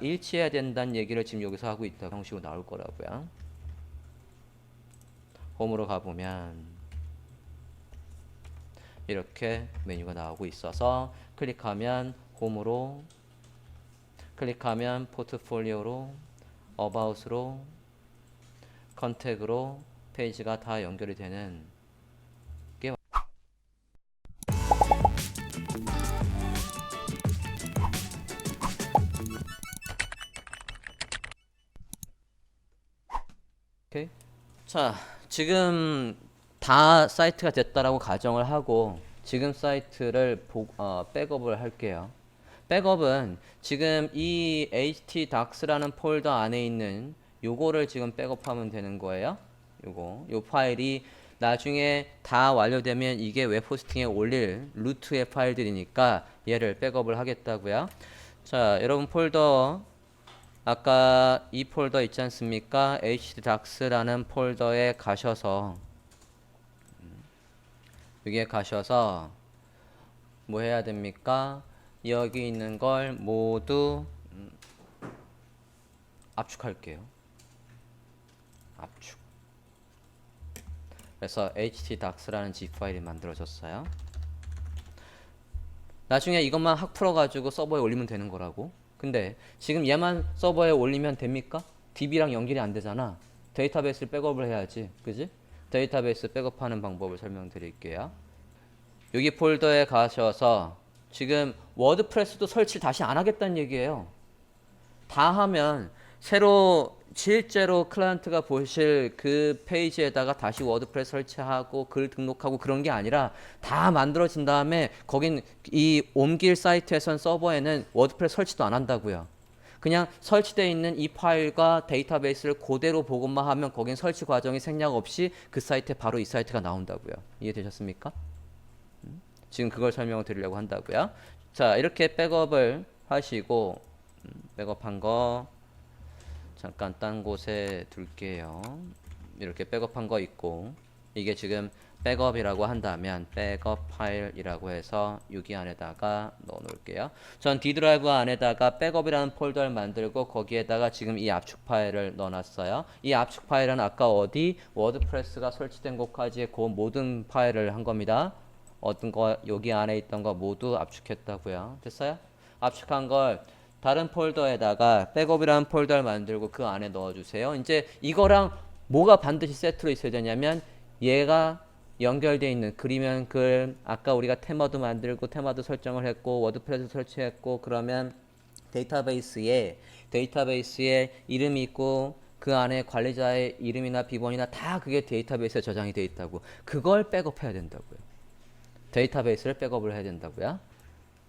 일치해야 된다는 얘기를 지금 여기서 하고 있다 형식으로 나올 거라고요. 홈으로 가보면 이렇게 메뉴가 나오고 있어서 클릭하면 홈으로, 클릭하면 포트폴리오로, 어바웃으로, 컨택으로 페이지가 다 연결이 되는 게 오케이. 자, 지금 다 사이트가 됐다라고 가정을 하고 지금 사이트를 백업을 할게요. 백업은 지금 이 htdocs라는 폴더 안에 있는 요거를 지금 백업하면 되는 거예요. 요 파일이 나중에 다 완료되면 이게 웹호스팅에 올릴 루트의 파일들이니까 얘를 백업을 하겠다고요. 자, 여러분 폴더 아까 이 폴더 있지 않습니까? htdocs라는 폴더에 가셔서 여기에 가셔서 뭐 해야 됩니까? 여기 있는 걸 모두 압축할게요. 압축. 그래서 htdocs라는 zip 파일이 만들어졌어요. 나중에 이것만 확 풀어가지고 서버에 올리면 되는 거라고. 근데 지금 얘만 서버에 올리면 됩니까? DB랑 연결이 안 되잖아. 데이터베이스를 백업을 해야지. 그지? 데이터베이스 백업하는 방법을 설명드릴게요. 여기 폴더에 가셔서 지금 워드프레스도 설치를 다시 안 하겠다는 얘기예요. 다 하면 새로 실제로 클라이언트가 보실 그 페이지에다가 다시 워드프레스 설치하고 글 등록하고 그런 게 아니라 다 만들어진 다음에 거긴 이 옮길 사이트에선 서버에는 워드프레스 설치도 안 한다고요. 그냥 설치되어 있는 이 파일과 데이터베이스를 그대로 보고만 하면 거긴 설치 과정이 생략 없이 그 사이트에 바로 이 사이트가 나온다고요. 이해되셨습니까? 지금 그걸 설명을 드리려고 한다고요. 자, 이렇게 백업을 하시고 백업한 거 잠깐 딴 곳에 둘게요. 이렇게 백업한 거 있고 이게 지금 백업이라고 한다면 백업 파일이라고 해서 여기 안에다가 넣어 놓을게요. 전 D 드라이브 안에다가 백업이라는 폴더를 만들고 거기에다가 지금 이 압축 파일을 넣어 놨어요. 이 압축 파일은 아까 어디 워드프레스가 설치된 곳까지의 그 모든 파일을 한 겁니다. 어떤 거 여기 안에 있던 거 모두 압축했다고요. 됐어요? 압축한 걸 다른 폴더에다가 백업이라는 폴더를 만들고 그 안에 넣어주세요. 이제 이거랑 뭐가 반드시 세트로 있어야 되냐면 얘가 연결되어 있는 글이면 글, 아까 우리가 테마도 만들고 테마도 설정을 했고 워드프레스 설치했고 그러면 데이터베이스에 이름이 있고 그 안에 관리자의 이름이나 비번이나 다 그게 데이터베이스에 저장이 되어 있다고. 그걸 백업해야 된다고요. 데이터베이스를 백업을 해야 된다고요.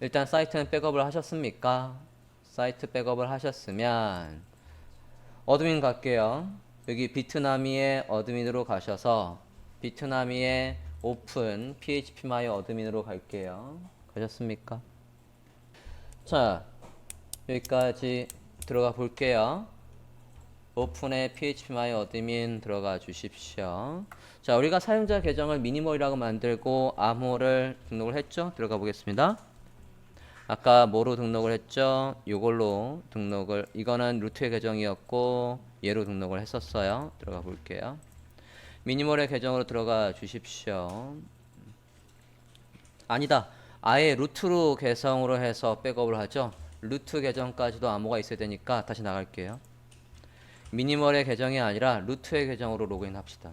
일단 사이트는 백업을 하셨습니까? 사이트 백업을 하셨으면 어드민 갈게요. 여기 비트나미의 어드민으로 가셔서 비트나미의 오픈 phpmy 어드민으로 갈게요. 가셨습니까? 자, 여기까지 들어가 볼게요. 오픈에 phpmy 어드민 들어가 주십시오. 자, 우리가 사용자 계정을 미니멀이라고 만들고 암호를 등록을 했죠? 들어가 보겠습니다. 아까 뭐로 등록을 했죠? 이걸로 등록을, 이거는 루트의 계정이었고 얘로 등록을 했었어요. 들어가 볼게요. 미니멀의 계정으로 들어가 주십시오. 아니다. 아예 루트로 계정으로 해서 백업을 하죠. 루트 계정까지도 암호가 있어야 되니까 다시 나갈게요. 미니멀의 계정이 아니라 루트의 계정으로 로그인 합시다.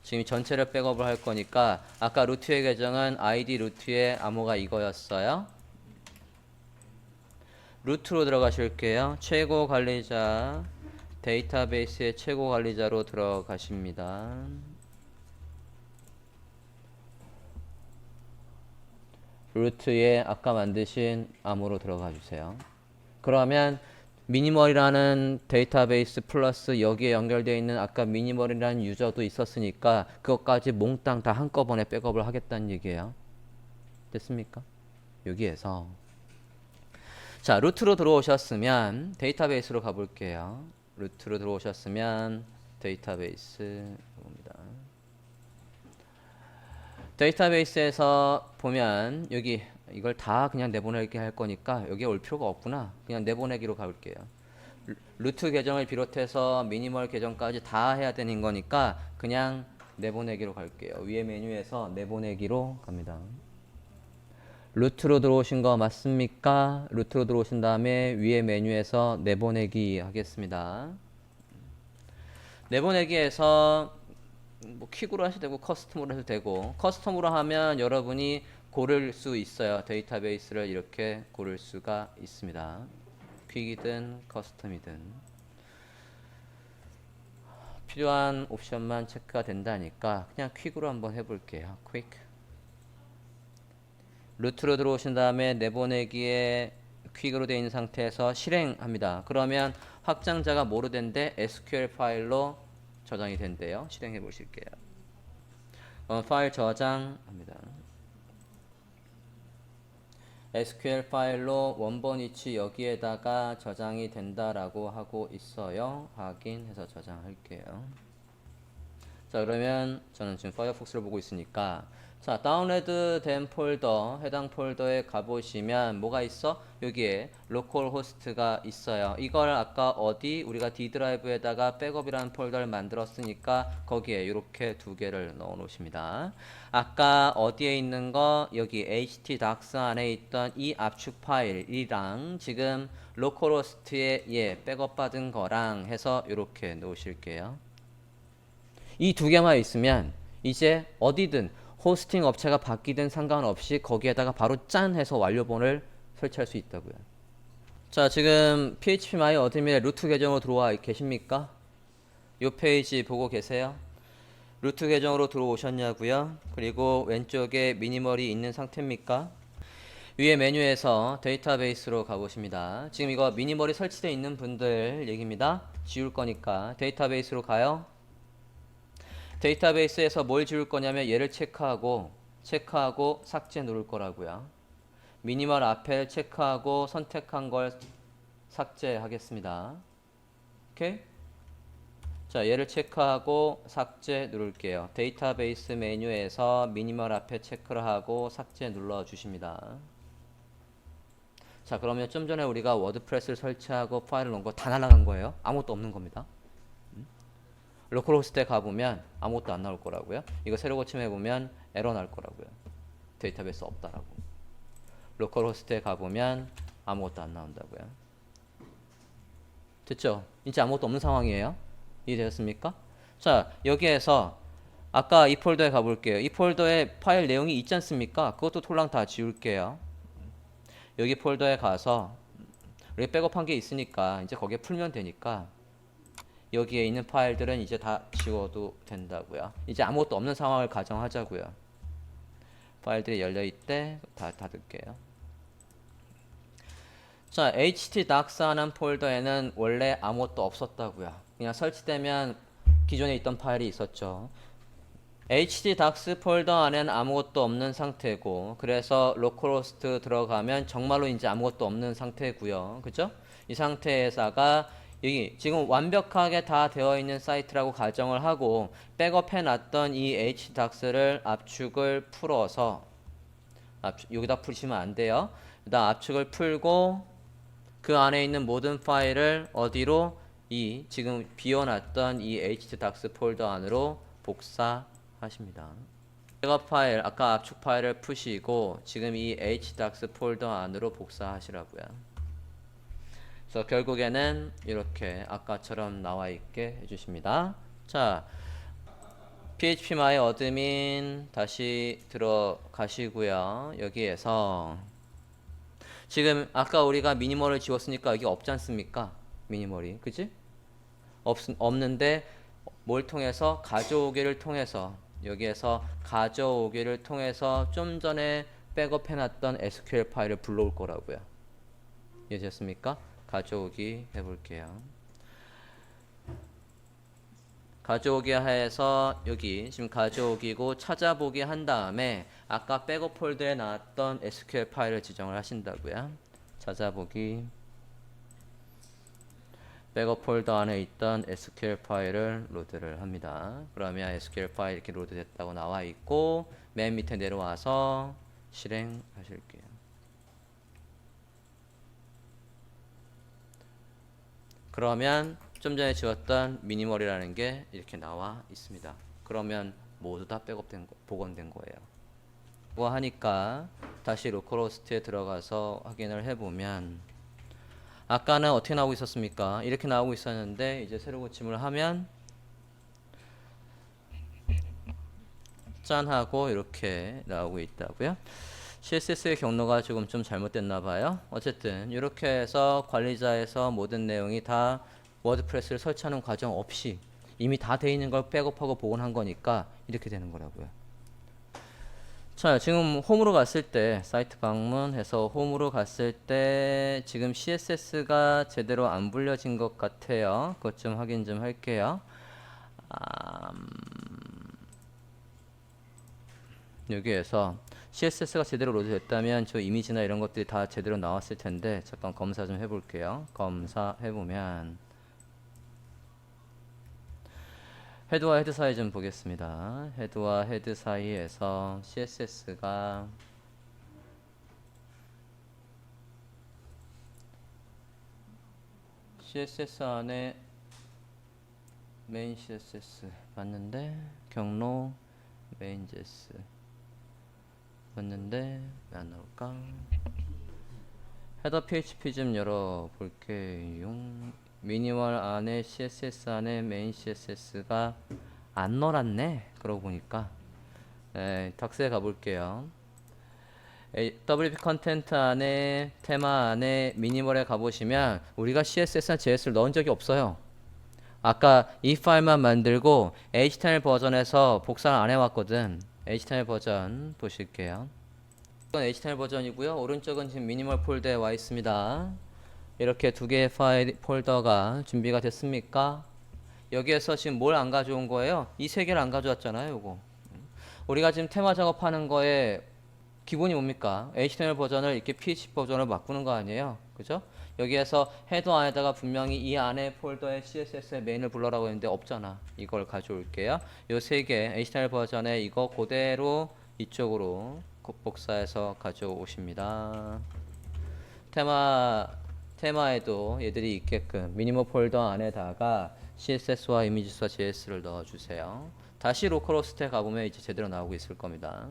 지금 전체를 백업을 할 거니까 아까 루트의 계정은 id 루트의 암호가 이거였어요. 루트로 들어가실게요. 최고 관리자, 데이터베이스의 최고 관리자로 들어가십니다. 루트에 아까 만드신 암호로 들어가 주세요. 그러면 미니멀이라는 데이터베이스 플러스 여기에 연결되어 있는 아까 미니멀이라는 유저도 있었으니까 그것까지 몽땅 다 한꺼번에 백업을 하겠다는 얘기예요. 됐습니까? 여기에서 자, 루트로 들어오셨으면 데이터베이스로 가볼게요. 루트로 들어오셨으면 데이터베이스 봅니다. 데이터베이스에서 보면 여기 이걸 다 그냥 내보내기 할 거니까 여기에 올 필요가 없구나. 그냥 내보내기로 가볼게요. 루트 계정을 비롯해서 미니멀 계정까지 다 해야 되는 거니까 그냥 내보내기로 갈게요. 위에 메뉴에서 내보내기로 갑니다. 루트로 들어오신 거 맞습니까? 루트로 들어오신 다음에 위에 메뉴에서 내보내기 하겠습니다. 내보내기에서 뭐 퀵으로 하셔도 되고 커스텀으로 해도 되고, 커스텀으로 하면 여러분이 고를 수 있어요. 데이터베이스를 이렇게 고를 수가 있습니다. 퀵이든 커스텀이든 필요한 옵션만 체크가 된다니까 그냥 퀵으로 한번 해볼게요. 퀵. 루트로 들어오신 다음에 내보내기에 퀵으로 되어 있는 상태에서 실행합니다. 그러면 확장자가 뭐로 된대? SQL 파일로 저장이 된대요. 실행해 보실게요. 파일 저장합니다. SQL 파일로 원본 위치 여기에다가 저장이 된다라고 하고 있어요. 확인해서 저장할게요. 자, 그러면 저는 지금 파이어폭스를 보고 있으니까, 자, 다운로드 된 폴더, 해당 폴더에 가보시면 뭐가 있어? 여기에 로컬 호스트가 있어요. 이걸 아까 어디 우리가 D 드라이브에다가 백업이라는 폴더를 만들었으니까 거기에 이렇게 두 개를 넣어 놓으십니다. 아까 어디에 있는 거, 여기 htdocs 안에 있던 이 압축 파일이랑 지금 로컬 호스트에 백업 받은 거랑 해서 이렇게 놓으실게요. 이 두 개만 있으면 이제 어디든 호스팅 업체가 바뀌든 상관없이 거기에다가 바로 짠 해서 완료본을 설치할 수 있다고요. 자, 지금 phpMyAdmin의 루트 계정으로 들어와 계십니까? 이 페이지 보고 계세요? 루트 계정으로 들어오셨냐고요? 그리고 왼쪽에 미니멀이 있는 상태입니까? 위에 메뉴에서 데이터베이스로 가보십니다. 지금 이거 미니멀이 설치되어 있는 분들 얘기입니다. 지울 거니까 데이터베이스로 가요. 데이터베이스에서 뭘 지울 거냐면 얘를 체크하고 삭제 누를 거라고요. 미니멀 앞에 체크하고 선택한 걸 삭제하겠습니다. 오케이? 자, 얘를 체크하고 삭제 누를게요. 데이터베이스 메뉴에서 미니멀 앞에 체크를 하고 삭제 눌러 주십니다. 자, 그러면 좀 전에 우리가 워드프레스를 설치하고 파일을 넣은 거 다 날아간 거예요. 아무것도 없는 겁니다. 로컬호스트에 가보면 아무것도 안 나올 거라고요. 이거 새로 고침해보면 에러 날 거라고요. 데이터베이스 없다라고. 로컬호스트에 가보면 아무것도 안 나온다고요. 됐죠? 이제 아무것도 없는 상황이에요. 이해되셨습니까? 자, 여기에서 아까 이 폴더에 가볼게요. 이 폴더에 파일 내용이 있지 않습니까? 그것도 톨랑 다 지울게요. 여기 폴더에 가서 우리 백업한 게 있으니까 이제 거기에 풀면 되니까 여기에 있는 파일들은 이제 다 지워도 된다고요. 이제 아무것도 없는 상황을 가정하자고요. 파일들이 열려있대. 다 닫을게요. 자, htdocs라는 폴더에는 원래 아무것도 없었다고요. 그냥 설치되면 기존에 있던 파일이 있었죠. htdocs 폴더 안에는 아무것도 없는 상태고, 그래서 localhost 들어가면 정말로 이제 아무것도 없는 상태고요. 그죠? 이 상태에다가 여기 지금 완벽하게 다 되어 있는 사이트라고 가정을 하고 백업해 놨던 이 htdocs를 압축을 풀어서 여기다 풀시면 안 돼요. 일단 압축을 풀고 그 안에 있는 모든 파일을 어디로 이 지금 비워놨던 이 htdocs 폴더 안으로 복사하십니다. 백업 파일 아까 압축 파일을 푸시고 지금 이 htdocs 폴더 안으로 복사하시라고요. 그래서 결국에는 이렇게 아까처럼 나와 있게 해주십니다. 자, phpMyAdmin 다시 들어가시고요. 여기에서 지금 아까 우리가 미니멀을 지웠으니까 여기 없지 않습니까? 미니멀이, 그치? 없는데 뭘 통해서? 가져오기를 통해서, 여기에서 가져오기를 통해서 좀 전에 백업해놨던 SQL 파일을 불러올 거라고요. 이해되셨습니까? 가져오기 해볼게요. 가져오기 해서 여기 지금 가져오기고 찾아보기 한 다음에 아까 백업 폴더에 나왔던 SQL 파일을 지정을 하신다고요. 찾아보기 백업 폴더 안에 있던 SQL 파일을 로드를 합니다. 그러면 SQL 파일 이렇게 로드됐다고 나와 있고 맨 밑에 내려와서 실행하실게요. 그러면 좀 전에 지웠던 미니멀이라는 게 이렇게 나와 있습니다. 그러면 모두 다 백업된 복원된 거예요. 그거 하니까 다시 로컬호스트에 들어가서 확인을 해보면 아까는 어떻게 나오고 있었습니까? 이렇게 나오고 있었는데 이제 새로 고침을 하면 짠 하고 이렇게 나오고 있다고요. CSS의 경로가 조금 좀 잘못됐나 봐요. 어쨌든 이렇게 해서 관리자에서 모든 내용이 다 워드프레스를 설치하는 과정 없이 이미 다 돼 있는 걸 백업하고 복원한 거니까 이렇게 되는 거라고요. 자, 지금 홈으로 갔을 때 사이트 방문해서 홈으로 갔을 때 지금 CSS가 제대로 안 불려진 것 같아요. 그것 좀 확인 좀 할게요. 여기에서 CSS가 제대로 로드됐다면 저 이미지나 이런 것들이 다 제대로 나왔을 텐데 잠깐 검사 좀 해볼게요. 검사해보면 헤드와 헤드 사이 좀 보겠습니다. 헤드와 헤드 사이에서 CSS 안에 메인 CSS 맞는데 경로 메인 JS 맞는데 왜 안 나올까? 헤더 PHP 좀 열어볼게요. 미니멀 안에 CSS 안에 메인 CSS가 안 놀았네. 그러고 보니까 닥스에 가볼게요. WP 컨텐트 안에 테마 안에 미니멀에 가보시면 우리가 CSS나 JS를 넣은 적이 없어요. 아까 이 파일만 만들고 HTML 버전에서 복사를 안 해왔거든. HTML 버전 보실게요. 이건 HTML 버전이고요. 오른쪽은 지금 미니멀 폴더에 와 있습니다. 이렇게 두 개의 파일 폴더가 준비가 됐습니까? 여기에서 지금 뭘 안 가져온 거예요? 이 세 개를 안 가져왔잖아요. 요거 우리가 지금 테마 작업하는 거에 기본이 뭡니까? HTML 버전을 이렇게 PHP 버전으로 바꾸는 거 아니에요? 그죠? 여기에서 헤더 안에다가 분명히 이 안에 폴더에 CSS의 메인을 불러라고 했는데 없잖아. 이걸 가져올게요. 요 세 개 HTML 버전에 이거 그대로 이쪽으로 복사해서 가져오십니다. 테마에도 얘들이 있게끔 미니멀 폴더 안에다가 CSS와 이미지와 JS를 넣어주세요. 다시 로컬호스트에 가보면 이제 제대로 나오고 있을 겁니다.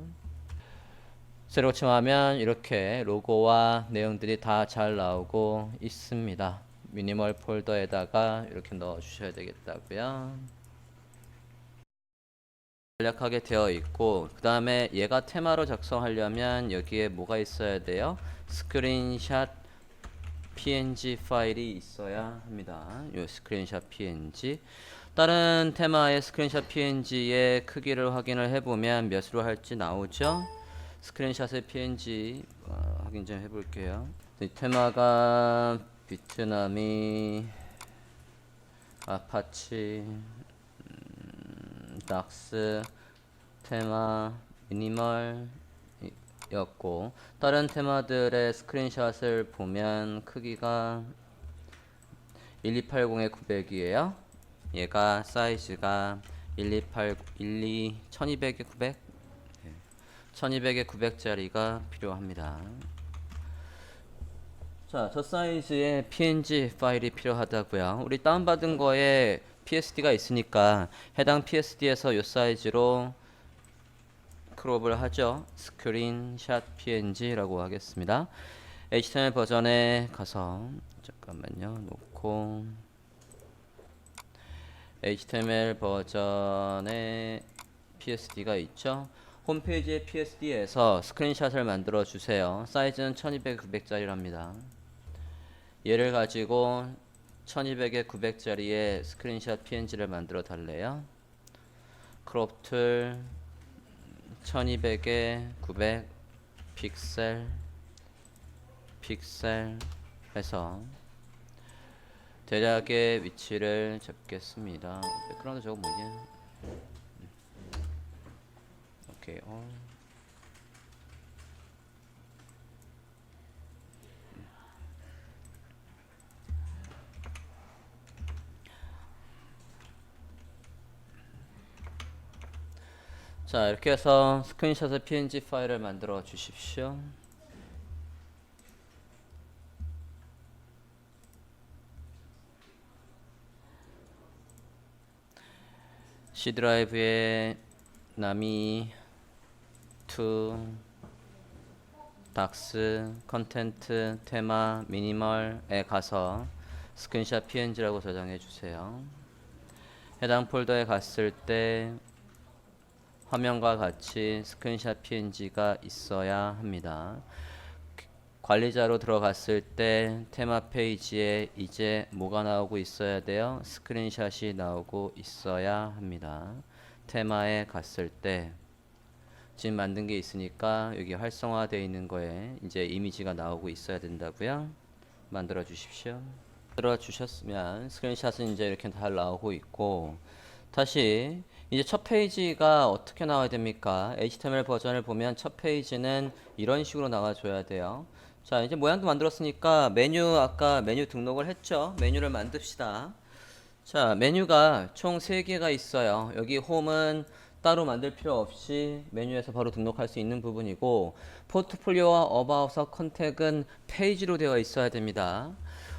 새로 고침하면 이렇게 로고와 내용들이 다 잘 나오고 있습니다. 미니멀 폴더에다가 이렇게 넣어 주셔야 되겠다고요. 간략하게 되어 있고 그 다음에 얘가 테마로 작성하려면 여기에 뭐가 있어야 돼요? 스크린샷 png 파일이 있어야 합니다. 요 스크린샷 png 다른 테마의 스크린샷 png의 크기를 확인을 해보면 몇으로 할지 나오죠. 스크린샷의 png 확인 좀 해볼게요. 이 테마가 비트남이 아파치 닥스 테마 미니멀 였고 다른 테마들의 스크린샷을 보면 크기가 1280에 900이에요. 얘가 사이즈가 1200에 900 1200에 900짜리가 필요합니다. 자, 저 사이즈의 png 파일이 필요하다고요. 우리 다운받은 거에 PSD가 있으니까 해당 PSD에서 이 사이즈로 크롭을 하죠. 스크린샷 png라고 하겠습니다. HTML 버전에 가서 잠깐만요. 놓고 HTML 버전에 PSD가 있죠. 홈페이지의 PSD에서 스크린샷을 만들어 주세요. 사이즈는 1200에 900짜리랍니다. 얘를 가지고 1200에 900짜리의 스크린샷 PNG를 만들어 달래요. 크롭 툴 1200에 900 픽셀 해서 대략의 위치를 잡겠습니다. 백그라운드 저거 뭐냐? 오케이. 자, 이렇게 해서 스크린샷의 png 파일을 만들어 주십시오. C 드라이브에 나미 투 닥스 컨텐트 테마 미니멀에 가서 스크린샷 png라고 저장해 주세요. 해당 폴더에 갔을 때 화면과 같이 스크린샷 png가 있어야 합니다. 관리자로 들어갔을 때 테마 페이지에 이제 뭐가 나오고 있어야 돼요? 스크린샷이 나오고 있어야 합니다. 테마에 갔을 때 지금 만든 게 있으니까 여기 활성화되어 있는 거에 이제 이미지가 나오고 있어야 된다고요. 만들어 주십시오. 만들어 주셨으면 스크린샷은 이제 이렇게 잘 나오고 있고, 다시 이제 첫 페이지가 어떻게 나와야 됩니까? HTML 버전을 보면 첫 페이지는 이런 식으로 나와줘야 돼요. 자, 이제 모양도 만들었으니까 메뉴, 아까 메뉴 등록을 했죠? 메뉴를 만듭시다. 자, 메뉴가 총 3개가 있어요. 여기 홈은 따로 만들 필요 없이 메뉴에서 바로 등록할 수 있는 부분이고, 포트폴리오와 어바웃과 컨택은 페이지로 되어 있어야 됩니다.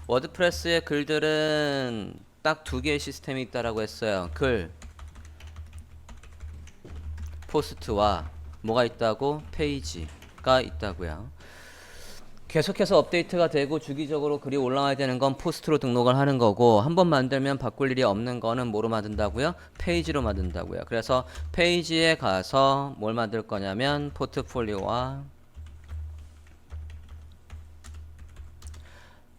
워드프레스의 글들은 딱 2개의 시스템이 있다라고 했어요. 글, 포스트와 뭐가 있다고? 페이지가 있다고요. 계속해서 업데이트가 되고 주기적으로 글이 올라와야 되는 건 포스트로 등록을 하는 거고, 한번 만들면 바꿀 일이 없는 거는 뭐로 만든다고요? 페이지로 만든다고요. 그래서 페이지에 가서 뭘 만들 거냐면 포트폴리오와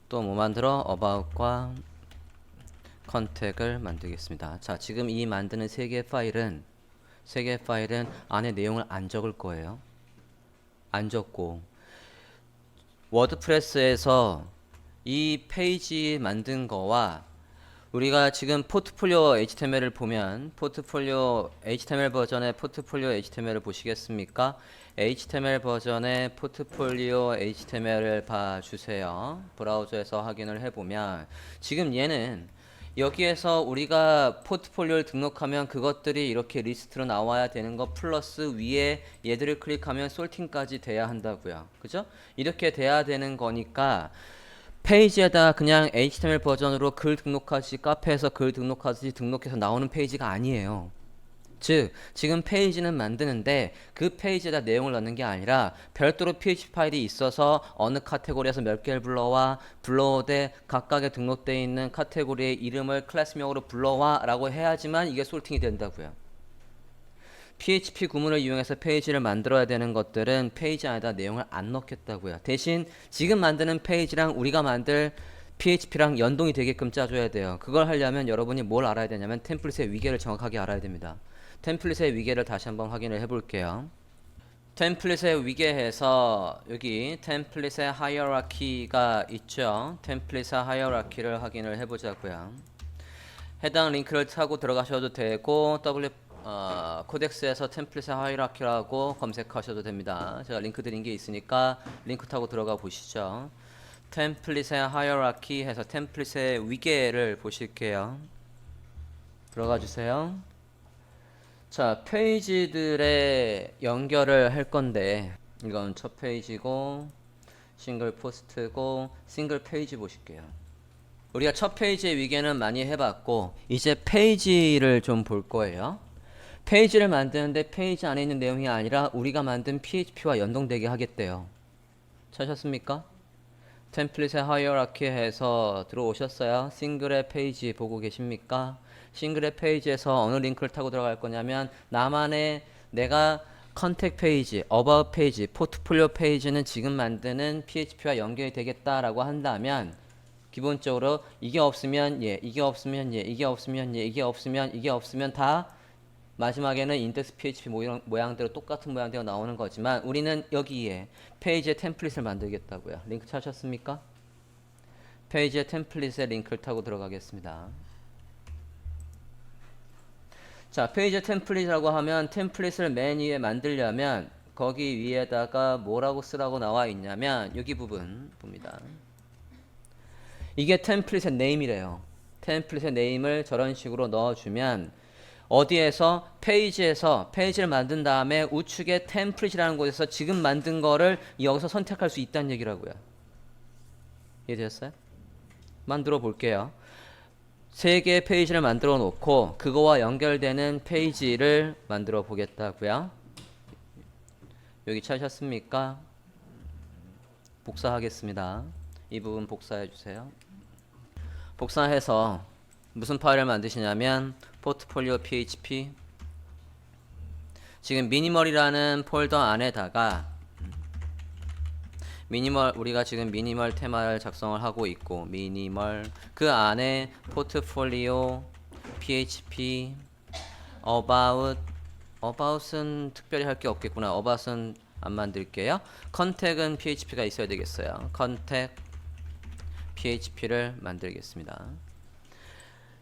또 뭐 만들어? about과 컨택을 만들겠습니다. 자, 지금 이 만드는 3개의 파일은 안에 내용을 안 적을 거예요. 안 적고 워드프레스에서 이 페이지 만든 거와 우리가 지금 포트폴리오 HTML을 보면 포트폴리오 HTML 버전의 포트폴리오 HTML을 보시겠습니까? HTML 버전의 포트폴리오 HTML을 봐주세요. 브라우저에서 확인을 해보면 지금 얘는 여기에서 우리가 포트폴리오를 등록하면 그것들이 이렇게 리스트로 나와야 되는 거 플러스 위에 얘들을 클릭하면 솔팅까지 돼야 한다고요. 그죠? 이렇게 돼야 되는 거니까 페이지에다 그냥 HTML 버전으로 글 등록하듯이 카페에서 글 등록하듯이 등록해서 나오는 페이지가 아니에요. 즉 지금 페이지는 만드는데 그 페이지에다 내용을 넣는 게 아니라 별도로 PHP 파일이 있어서 어느 카테고리에서 몇 개를 불러와, 불러오되 각각에 등록되어 있는 카테고리의 이름을 클래스명으로 불러와 라고 해야지만 이게 솔팅이 된다고요. PHP 구문을 이용해서 페이지를 만들어야 되는 것들은 페이지 안에다 내용을 안 넣겠다고요. 대신 지금 만드는 페이지랑 우리가 만들 PHP랑 연동이 되게끔 짜줘야 돼요. 그걸 하려면 여러분이 뭘 알아야 되냐면 템플릿의 위계를 정확하게 알아야 됩니다. 템플릿의 위계를 다시 한번 확인을 해볼게요. 템플릿의 위계에서 여기 템플릿의 하이어라키가 있죠. 템플릿의 하이어라키를 확인을 해보자고요. 해당 링크를 타고 들어가셔도 되고 코덱스에서 템플릿의 하이어라키라고 검색하셔도 됩니다. 제가 링크 드린 게 있으니까 링크 타고 들어가 보시죠. 템플릿의 하이어라키 해서 템플릿의 위계를 보실게요. 들어가 주세요. 자, 페이지들의 연결을 할 건데 이건 첫 페이지고 싱글 포스트고 싱글 페이지 보실게요. 우리가 첫 페이지의 위계는 많이 해봤고 이제 페이지를 좀 볼 거예요. 페이지를 만드는데 페이지 안에 있는 내용이 아니라 우리가 만든 PHP와 연동되게 하겠대요. 찾으셨습니까? 템플릿의 하이어라키 해서 들어오셨어요? 싱글의 페이지 보고 계십니까? 싱글의 페이지에서 어느 링크를 타고 들어갈 거냐면 나만의 내가 컨택 페이지, 어바웃 페이지, 포트폴리오 페이지는 지금 만드는 PHP와 연결이 되겠다라고 한다면 기본적으로 이게 없으면 얘, 이게 없으면 얘, 이게 없으면 얘, 이게 없으면 이게 없으면 다 마지막에는 인덱스 PHP 모양대로 똑같은 모양대로 나오는 거지만 우리는 여기에 페이지의 템플릿을 만들겠다고요. 링크 찾으셨습니까? 페이지의 템플릿에 링크를 타고 들어가겠습니다. 자, 페이지 템플릿이라고 하면 템플릿을 맨 위에 만들려면 거기 위에다가 뭐라고 쓰라고 나와 있냐면 여기 부분 봅니다. 이게 템플릿의 네임이래요. 템플릿의 네임을 저런 식으로 넣어주면 어디에서 페이지에서 페이지를 만든 다음에 우측에 템플릿이라는 곳에서 지금 만든 거를 여기서 선택할 수 있다는 얘기라고요. 이해되셨어요? 만들어 볼게요. 세 개의 페이지를 만들어 놓고 그거와 연결되는 페이지를 만들어 보겠다고요. 여기 찾으셨습니까? 복사하겠습니다. 이 부분 복사해 주세요. 복사해서 무슨 파일을 만드시냐면 포트폴리오 php 지금 미니멀이라는 폴더 안에다가 미니멀 우리가 지금 미니멀 테마를 작성을 하고 있고 미니멀 그 안에 포트폴리오 php about은 특별히 할 게 없겠구나. about은 안 만들게요. 컨택은 php가 있어야 되겠어요. 컨택 php를 만들겠습니다.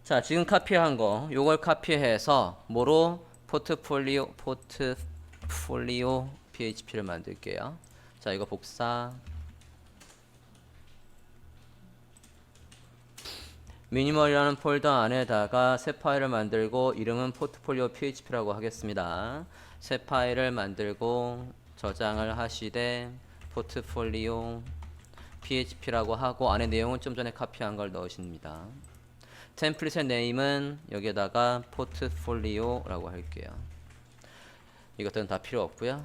자, 지금 카피한 거 요걸 카피해서 뭐로 포트폴리오 php를 만들게요. 자, 이거 복사. 미니멀이라는 폴더 안에다가 새 파일을 만들고 이름은 포트폴리오 php라고 하겠습니다. 새 파일을 만들고 저장을 하시되 포트폴리오 php라고 하고 안에 내용은 좀 전에 카피한 걸 넣으십니다. 템플릿의 네임은 여기에다가 포트폴리오라고 할게요. 이것들은 다 필요 없고요.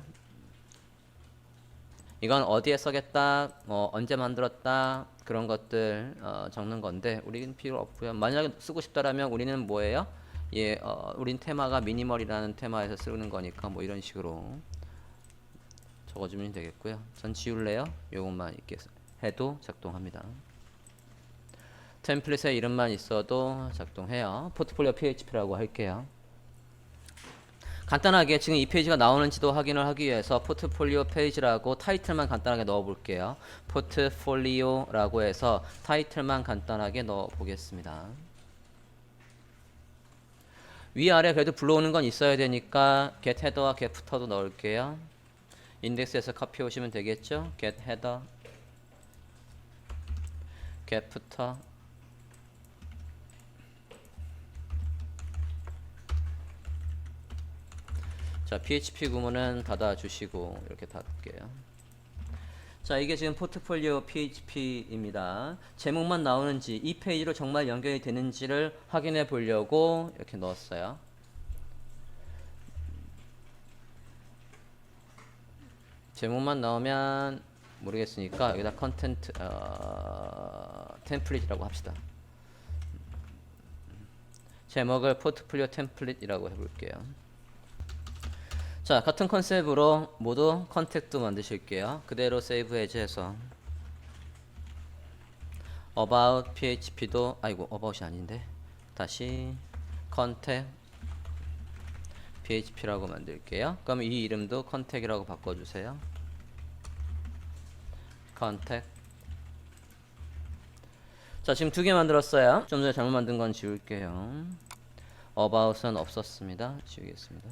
이건 어디에 써겠다, 언제 만들었다 그런 것들 적는 건데 우리는 필요 없고요. 만약에 쓰고 싶다라면 우리는 뭐예요? 우린 테마가 미니멀이라는 테마에서 쓰는 거니까 뭐 이런 식으로 적어주면 되겠고요. 전 지울래요. 요것만 이렇게 해도 작동합니다. 템플릿의 이름만 있어도 작동해요. 포트폴리오 php라고 할게요. 간단하게 지금 이 페이지가 나오는지도 확인을 하기 위해서 포트폴리오 페이지라고 타이틀만 간단하게 넣어 볼게요. 포트폴리오라고 해서 타이틀만 간단하게 넣어 보겠습니다. 위아래 그래도 불러오는 건 있어야 되니까 get 헤더와 get footer도 넣을게요. 인덱스에서 카피 오시면 되겠죠. get header, get footer. 자, PHP 구문은 닫아주시고 이렇게 닫을게요. 자, 이게 지금 포트폴리오 PHP입니다. 제목만 나오는지 이 페이지로 정말 연결이 되는지를 확인해 보려고 이렇게 넣었어요. 제목만 나오면 모르겠으니까 여기다 컨텐트 템플릿이라고 합시다. 제목을 포트폴리오 템플릿이라고 해볼게요. 자, 같은 컨셉으로 모두 컨택도 만드실게요. 그대로 세이브 해제해서 about php도 about이 아닌데 다시 컨택 php라고 만들게요. 그럼 이 이름도 컨택이라고 바꿔주세요. 컨택. 자, 지금 두 개 만들었어요. 좀 전에 잘못 만든 건 지울게요. about은 없었습니다. 지우겠습니다.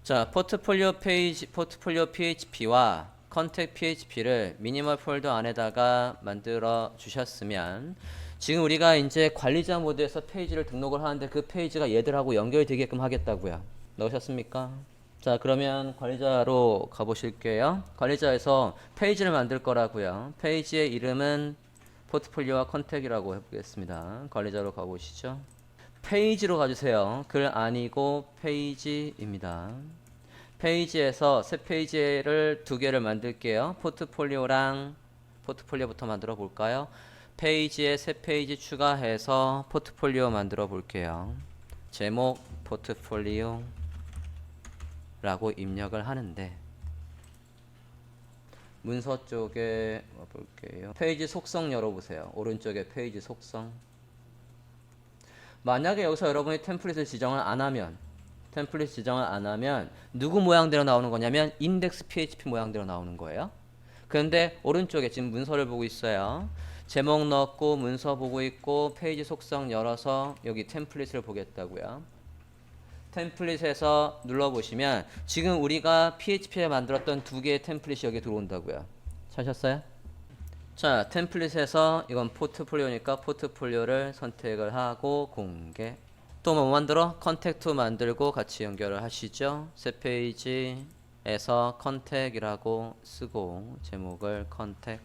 자, 포트폴리오 PHP와 컨택 PHP를 미니멀 폴더 안에다가 만들어 주셨으면 지금 우리가 이제 관리자 모드에서 페이지를 등록을 하는데 그 페이지가 얘들하고 연결되게끔 하겠다고요. 넣으셨습니까? 자, 그러면 관리자로 가보실게요. 관리자에서 페이지를 만들 거라고요. 페이지의 이름은 포트폴리오와 컨택이라고 해보겠습니다. 관리자로 가보시죠. 페이지로 가주세요. 글 아니고 페이지입니다. 페이지에서 새 페이지를 두 개를 만들게요. 포트폴리오랑 포트폴리오부터 만들어 볼까요? 페이지에 새 페이지 추가해서 포트폴리오 만들어 볼게요. 제목 포트폴리오 라고 입력을 하는데 문서 쪽에 볼게요. 페이지 속성 열어보세요. 오른쪽에 페이지 속성. 만약에 여기서 여러분이 템플릿을 지정을 안 하면 누구 모양대로 나오는 거냐면 index php 모양대로 나오는 거예요. 그런데 오른쪽에 지금 문서를 보고 있어요. 제목 넣고 문서 보고 있고 페이지 속성 열어서 여기 템플릿을 보겠다고요. 템플릿에서 눌러보시면 지금 우리가 PHP에 만들었던 두 개의 템플릿이 여기 들어온다고요. 찾으셨어요? 자, 템플릿에서 이건 포트폴리오니까 포트폴리오를 선택을 하고 공개. 또 뭐 만들어? 컨택트 만들고 같이 연결을 하시죠. 새 페이지에서 컨택이라고 쓰고 제목을 컨택.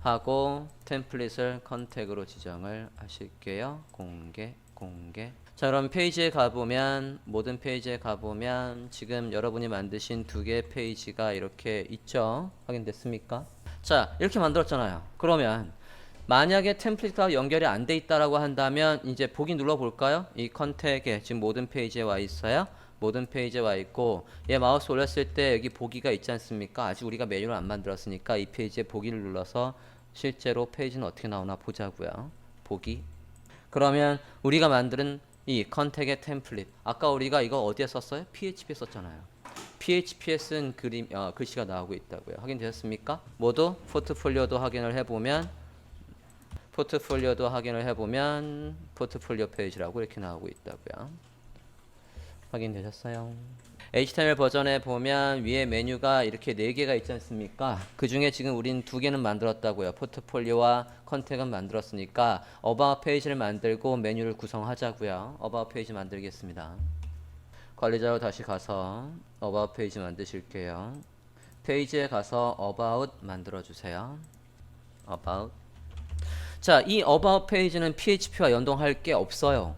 하고 템플릿을 컨택으로 지정을 하실게요. 공개. 자, 그럼 페이지에 가보면, 모든 페이지에 가보면 지금 여러분이 만드신 두 개의 페이지가 이렇게 있죠. 확인됐습니까? 자, 이렇게 만들었잖아요. 그러면 만약에 템플릿과 연결이 안 돼 있다라고 한다면 이제 보기 눌러 볼까요? 이 컨택에 지금 모든 페이지에 와 있어요. 모든 페이지에 와 있고, 얘 마우스 올렸을 때 여기 보기가 있지 않습니까? 아직 우리가 메뉴를 안 만들었으니까 이 페이지에 보기를 눌러서 실제로 페이지는 어떻게 나오나 보자고요. 보기. 그러면 우리가 만드는 이 컨택의 템플릿, 아까 우리가 이거 어디에 썼어요? PHP에 썼잖아요. PHP에 쓴 글씨가 나오고 있다고요. 확인되셨습니까? 모두 포트폴리오도 확인을 해보면 포트폴리오 페이지라고 이렇게 나오고 있다고요. 확인되셨어요? HTML 버전에 보면 위에 메뉴가 이렇게 4개가 있지 않습니까? 그 중에 지금 우린 2개는 만들었다고요. 포트폴리오와 컨택은 만들었으니까 어바웃 페이지를 만들고 메뉴를 구성하자고요. 어바웃 페이지 만들겠습니다. 관리자로 다시 가서 어바웃 페이지 만드실게요. 페이지에 가서 어바웃 만들어주세요. 어바웃. 자, 이 어바웃 페이지는 PHP와 연동할 게 없어요.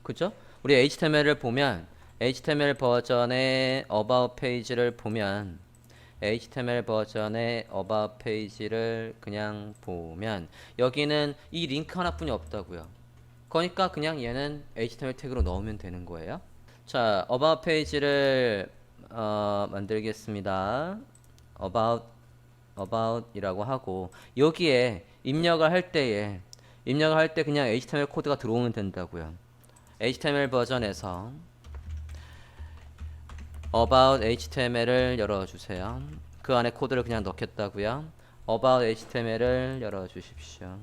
그죠? 우리 HTML을 보면 HTML 버전의 About 페이지를 보면 HTML 버전의 About 페이지를 그냥 보면 여기는 이 링크 하나뿐이 없다고요. 그러니까 그냥 얘는 HTML 태그로 넣으면 되는 거예요. 자, About 페이지를 만들겠습니다. About이라고 하고 여기에 입력을 할 때 그냥 HTML 코드가 들어오면 된다고요. HTML 버전에서 About HTML을 열어주세요. 그 안에 코드를 그냥 넣겠다고요. About HTML을 열어주십시오.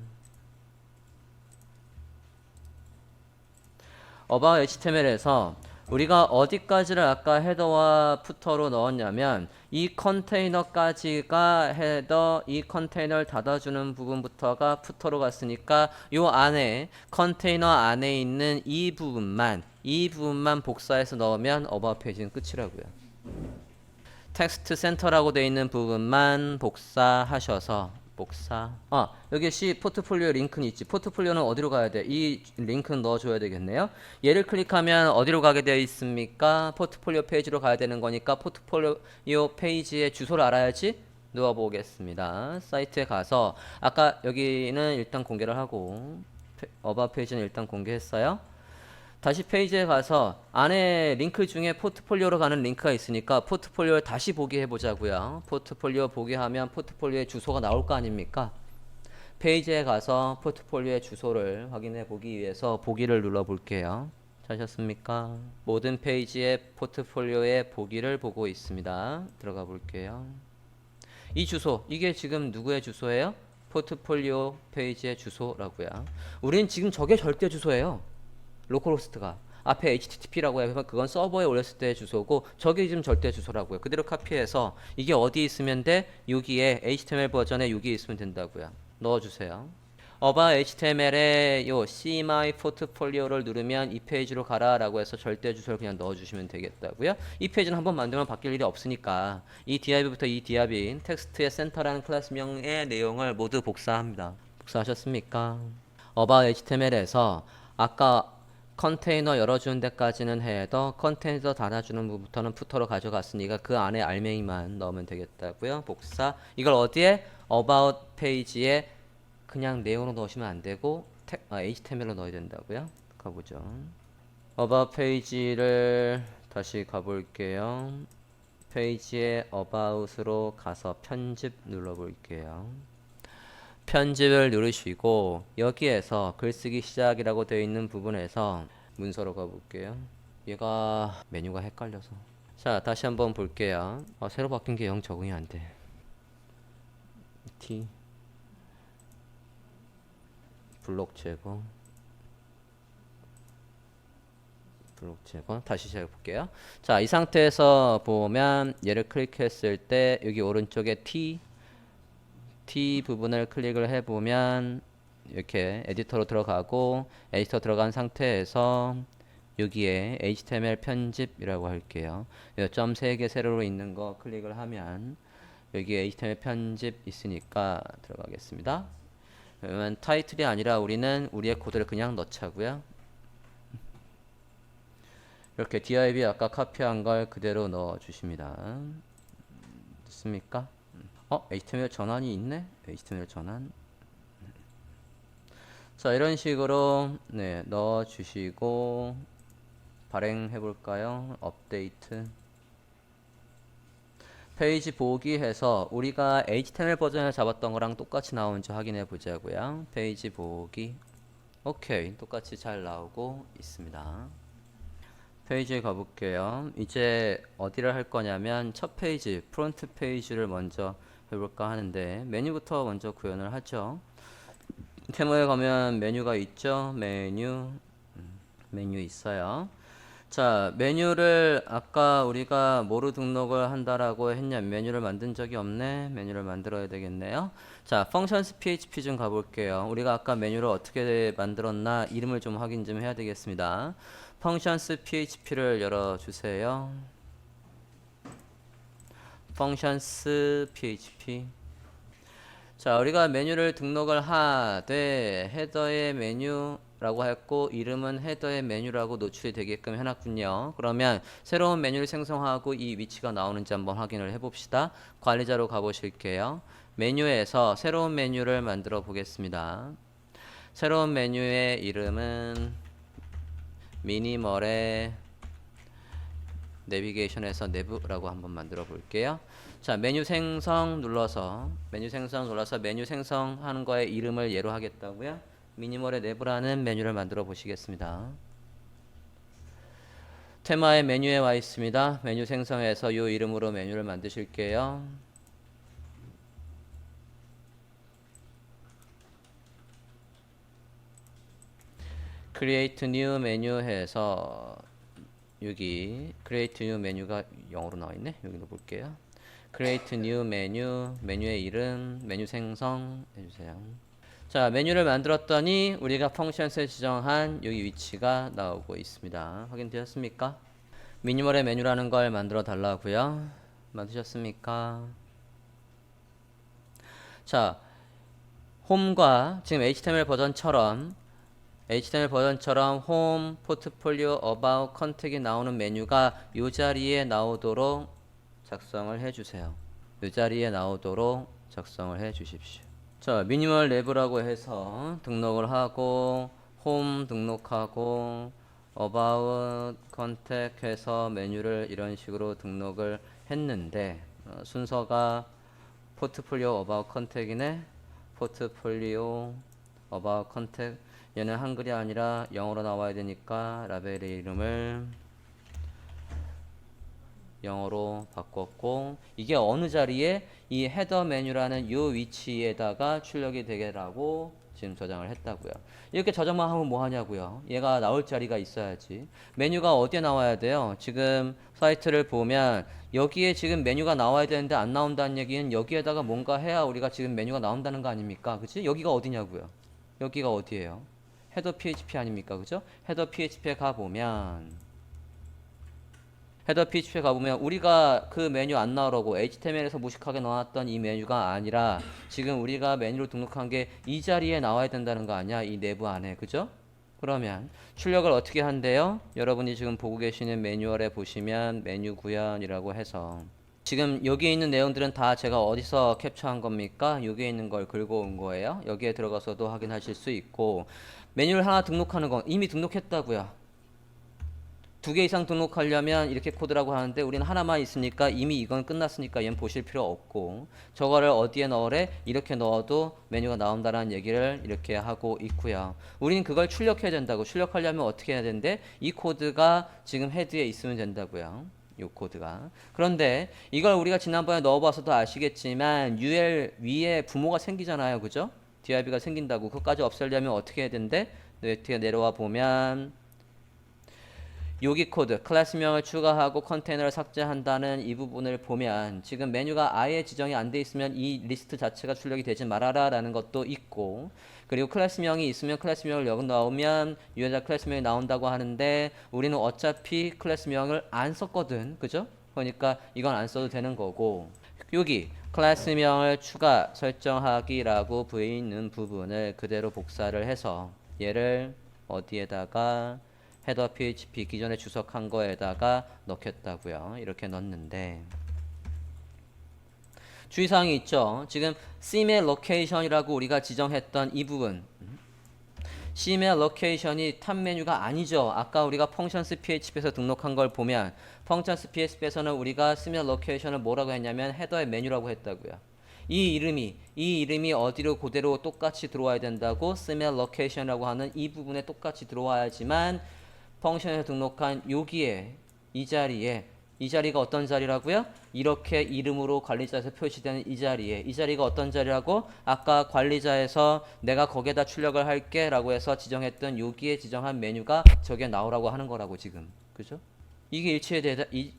About HTML에서 우리가 어디까지를 아까 헤더와 푸터로 넣었냐면 이 컨테이너까지가 헤더, 이 컨테이너를 닫아주는 부분부터가 푸터로 갔으니까 요 안에 컨테이너 안에 있는 이 부분만 복사해서 넣으면 어바웃 페이지는 끝이라고요. 텍스트 센터라고 되어 있는 부분만 복사하셔서 여기 C 포트폴리오 링크는 있지. 포트폴리오는 어디로 가야 돼? 이 링크는 넣어줘야 되겠네요. 얘를 클릭하면 어디로 가게 되어 있습니까? 포트폴리오 페이지로 가야 되는 거니까 포트폴리오 페이지의 주소를 알아야지. 넣어보겠습니다. 사이트에 가서 아까 여기는 일단 공개를 하고 어바웃 페이지는 일단 공개했어요. 다시 페이지에 가서 안에 링크 중에 포트폴리오로 가는 링크가 있으니까 포트폴리오를 다시 보기 해보자고요. 포트폴리오 보기 하면 포트폴리오의 주소가 나올 거 아닙니까? 페이지에 가서 포트폴리오의 주소를 확인해 보기 위해서 보기를 눌러 볼게요. 찾으셨습니까? 모든 페이지의 포트폴리오의 보기를 보고 있습니다. 들어가 볼게요. 이 주소, 이게 지금 누구의 주소예요? 포트폴리오 페이지의 주소라고요. 우린 지금 저게 절대 주소예요. 로컬호스트가 앞에 HTTP라고 해서 그건 서버에 올렸을 때의 주소고 저게 지금 절대 주소라고요. 그대로 카피해서 이게 어디 있으면 돼? 여기에 HTML 버전에 여기 있으면 된다고요. 넣어주세요. About HTML에 요 See My Portfolio를 누르면 이 페이지로 가라 라고 해서 절대 주소를 그냥 넣어주시면 되겠다고요. 이 페이지는 한번 만들면 바뀔 일이 없으니까 이 div부터 이 div인 텍스트의 센터라는 클래스명의 내용을 모두 복사합니다. 복사하셨습니까? About HTML에서 아까 컨테이너 열어주는 데까지는 헤더, 컨테이너 닫아주는 부분부터는 푸터로 가져갔으니까 그 안에 알맹이만 넣으면 되겠다고요. 복사. 이걸 어디에? About 페이지에 그냥 내용으로 넣으시면 안 되고 HTML로 넣어야 된다고요. 가보죠. About 페이지를 다시 가볼게요. 페이지에 About으로 가서 편집 눌러볼게요. 편집을 누르시고 여기에서 글쓰기 시작이라고 되어 있는 부분에서 문서로 가볼게요. 얘가 메뉴가 헷갈려서. 자, 다시 한번 볼게요. 새로 바뀐 게 영 적응이 안 돼. T 블록 제거 다시 시작해 볼게요. 자, 이 상태에서 보면 얘를 클릭했을 때 여기 오른쪽에 T 부분을 클릭을 해보면 이렇게 에디터로 들어가고 에디터 들어간 상태에서 여기에 HTML 편집이라고 할게요. 점 3개 세로로 있는 거 클릭을 하면 여기 HTML 편집 있으니까 들어가겠습니다. 그러면 타이틀이 아니라 우리는 우리의 코드를 그냥 넣자고요. 이렇게 div 아까 카피한 걸 그대로 넣어 주십니다. 됐습니까? HTML 전환이 있네? HTML 전환. 자, 이런 식으로 네, 넣어 주시고 발행해 볼까요? 업데이트. 페이지 보기 해서 우리가 HTML 버전을 잡았던 거랑 똑같이 나오는지 확인해 보자고요. 페이지 보기. 오케이. 똑같이 잘 나오고 있습니다. 페이지에 가볼게요. 이제 어디를 할 거냐면 첫 페이지, 프론트 페이지를 먼저 해볼까 하는데 메뉴부터 먼저 구현을 하죠. 테마에 가면 메뉴가 있죠. 메뉴 있어요. 자, 메뉴를 아까 우리가 뭐로 등록을 한다라고 했냐면 메뉴를 만든 적이 없네. 메뉴를 만들어야 되겠네요. 자, functions php 좀 가볼게요. 우리가 아까 메뉴를 어떻게 만들었나 이름을 좀 확인 좀 해야 되겠습니다. functions php를 열어주세요. functions php. 자, 우리가 메뉴를 등록을 하되 헤더의 메뉴라고 했고 이름은 헤더의 메뉴라고 노출이 되게끔 해놨군요. 그러면 새로운 메뉴를 생성하고 이 위치가 나오는지 한번 확인을 해봅시다. 관리자로 가보실게요. 메뉴에서 새로운 메뉴를 만들어 보겠습니다. 새로운 메뉴의 이름은 미니멀의 내비게이션에서 내부라고 한번 만들어 볼게요. 자, 메뉴 생성 눌러서 메뉴 생성하는 거에 이름을 예로 하겠다고요. 미니멀의 내부라는 메뉴를 만들어 보시겠습니다. 테마의 메뉴에 와 있습니다. 메뉴 생성해서 이 이름으로 메뉴를 만드실게요. create new 메뉴 해서 여기 create new 메뉴가 영어로 나와 있네. 여기 넣어볼게요. create new 메뉴의 이름, 메뉴 생성 해주세요. 자, 메뉴를 만들었더니 우리가 펑션스에 지정한 여기 위치가 나오고 있습니다. 확인되셨습니까? 미니멀의 메뉴라는 걸 만들어 달라고요. 만드셨습니까? 자, 홈과 지금 HTML 버전처럼 홈, 포트폴리오, 어바웃, 컨택이 나오는 메뉴가 이 자리에 나오도록 작성을 해주세요. 이 자리에 나오도록 작성을 해 주십시오. 자, 미니멀 랩이라고 해서 등록을 하고 홈 등록하고 어바웃, 컨택 해서 메뉴를 이런 식으로 등록을 했는데 순서가 포트폴리오, 어바웃, 컨택이네. 포트폴리오, 어바웃, 컨택. 얘는 한글이 아니라 영어로 나와야 되니까 라벨의 이름을 영어로 바꿨고 이게 어느 자리에 이 헤더 메뉴라는 이 위치에다가 출력이 되게라고 지금 저장을 했다고요. 이렇게 저장만 하면 뭐 하냐고요. 얘가 나올 자리가 있어야지. 메뉴가 어디에 나와야 돼요? 지금 사이트를 보면 여기에 지금 메뉴가 나와야 되는데 안 나온다는 얘기는 여기에다가 뭔가 해야 우리가 지금 메뉴가 나온다는 거 아닙니까? 그치? 여기가 어디냐고요. 여기가 어디예요? 헤더 PHP 아닙니까? 그죠? 헤더 PHP에 가보면 우리가 그 메뉴 안 나오라고 HTML에서 무식하게 넣어놨던 이 메뉴가 아니라 지금 우리가 메뉴로 등록한 게 이 자리에 나와야 된다는 거 아니야? 이 내부 안에. 그죠? 그러면 출력을 어떻게 한대요? 여러분이 지금 보고 계시는 매뉴얼에 보시면 메뉴 구현이라고 해서 지금 여기에 있는 내용들은 다 제가 어디서 캡처한 겁니까? 여기에 있는 걸 긁어온 거예요. 여기에 들어가서도 확인하실 수 있고 메뉴를 하나 등록하는 건 이미 등록했다고요. 2개 이상 등록하려면 이렇게 코드라고 하는데 우리는 하나만 있으니까 이미 이건 끝났으니까 얘는 보실 필요 없고 저거를 어디에 넣으래? 이렇게 넣어도 메뉴가 나온다는 얘기를 이렇게 하고 있고요. 우리는 그걸 출력해야 된다고. 출력하려면 어떻게 해야 되는데 이 코드가 지금 헤드에 있으면 된다고요. 요 코드가. 그런데 이걸 우리가 지난번에 넣어봐서도 아시겠지만 UL 위에 부모가 생기잖아요. 그죠? div가 생긴다고. 그것까지 없애려면 어떻게 해야 되는데 어떻게 내려와 보면 여기 코드 클래스명을 추가하고 컨테이너를 삭제한다는 이 부분을 보면 지금 메뉴가 아예 지정이 안 돼 있으면 이 리스트 자체가 출력이 되지 말아라 라는 것도 있고 그리고 클래스명이 있으면 클래스명을 여기 넣으면 유효자 클래스명이 나온다고 하는데 우리는 어차피 클래스명을 안 썼거든. 그죠? 그러니까 이건 안 써도 되는 거고 여기 클래스명을 추가 설정하기라고 부에 있는 부분을 그대로 복사를 해서 얘를 어디에다가 헤더 php 기존에 주석한 거에다가 넣겠다고요. 이렇게 넣는데 주의사항이 있죠. 지금 cm의 location이라고 우리가 지정했던 이 부분, cm의 location이 탑 메뉴가 아니죠. 아까 우리가 functions php에서 등록한 걸 보면 functions php에서는 우리가 cm의 location을 뭐라고 했냐면 헤더의 메뉴라고 했다고요. 이 이름이 어디로 그대로 똑같이 들어와야 된다고 cm의 location이라고 하는 이 부분에 똑같이 들어와야지만 펑션에서 등록한 여기에 이 자리가 어떤 자리라고요? 이렇게 이름으로 관리자에서 표시되는 이 자리가 어떤 자리라고? 아까 관리자에서 내가 거기에다 출력을 할게 라고 해서 지정했던 여기에 지정한 메뉴가 저게 나오라고 하는 거라고 지금. 그죠? 이게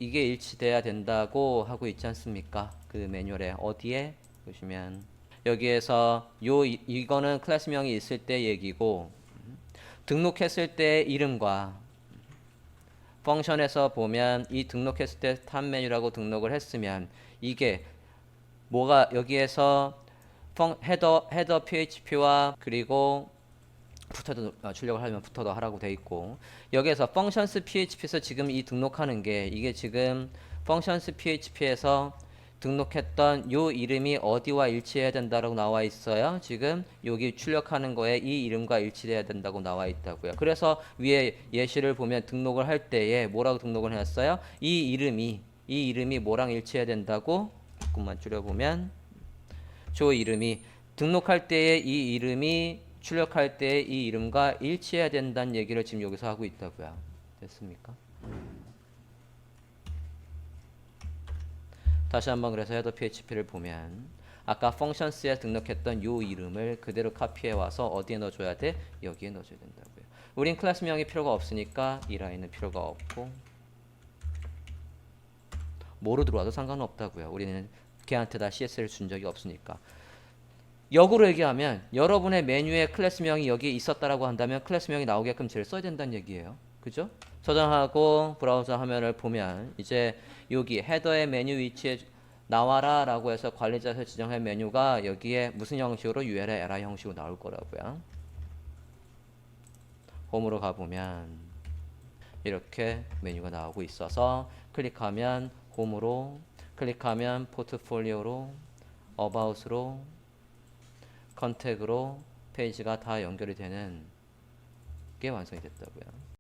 일치돼야 된다고 하고 있지 않습니까? 그 매뉴얼에 어디에? 보시면 여기에서 이거는 클래스명이 있을 때 얘기고 등록했을 때 이름과 펑션에서 보면 이 등록했을 때 탑 메뉴라고 등록을 했으면 이게 뭐가 여기에서 헤더 php와 그리고 부터도 출력을 하려면 부터도 하라고 돼 있고 여기에서 functions php에서 지금 이 등록하는 게 이게 지금 functions php에서 등록했던 요 이름이 어디와 일치해야 된다고 나와 있어요. 지금 여기 출력하는 거에 이 이름과 일치해야 된다고 나와 있다고요. 그래서 위에 예시를 보면 등록을 할 때에 뭐라고 등록을 해놨어요? 이 이름이 뭐랑 일치해야 된다고 조금만 줄여보면 저 이름이 등록할 때에 이 이름이 출력할 때 이 이름과 일치해야 된다는 얘기를 지금 여기서 하고 있다고요. 됐습니까? 다시 한번 그래서 헤더 php를 보면 아까 functions에 등록했던 요 이름을 그대로 카피해 와서 어디에 넣어줘야 돼? 여기에 넣어줘야 된다고요. 우린 클래스명이 필요가 없으니까 이 라인은 필요가 없고 뭐로 들어와도 상관없다고요. 우리는 걔한테 다 CS를 준 적이 없으니까. 역으로 얘기하면 여러분의 메뉴에 클래스명이 여기에 있었다라고 한다면 클래스명이 나오게끔 쟤를 써야 된다는 얘기예요. 그죠? 저장하고 브라우저 화면을 보면 이제 여기 헤더의 메뉴 위치에 나와라 라고 해서 관리자에서 지정한 메뉴가 여기에 무슨 형식으로 URL LI 형식으로 나올 거라고요. 홈으로 가보면 이렇게 메뉴가 나오고 있어서 클릭하면 홈으로 클릭하면 포트폴리오로 어바웃으로 컨택으로 페이지가 다 연결이 되는 게 완성이 됐다고요.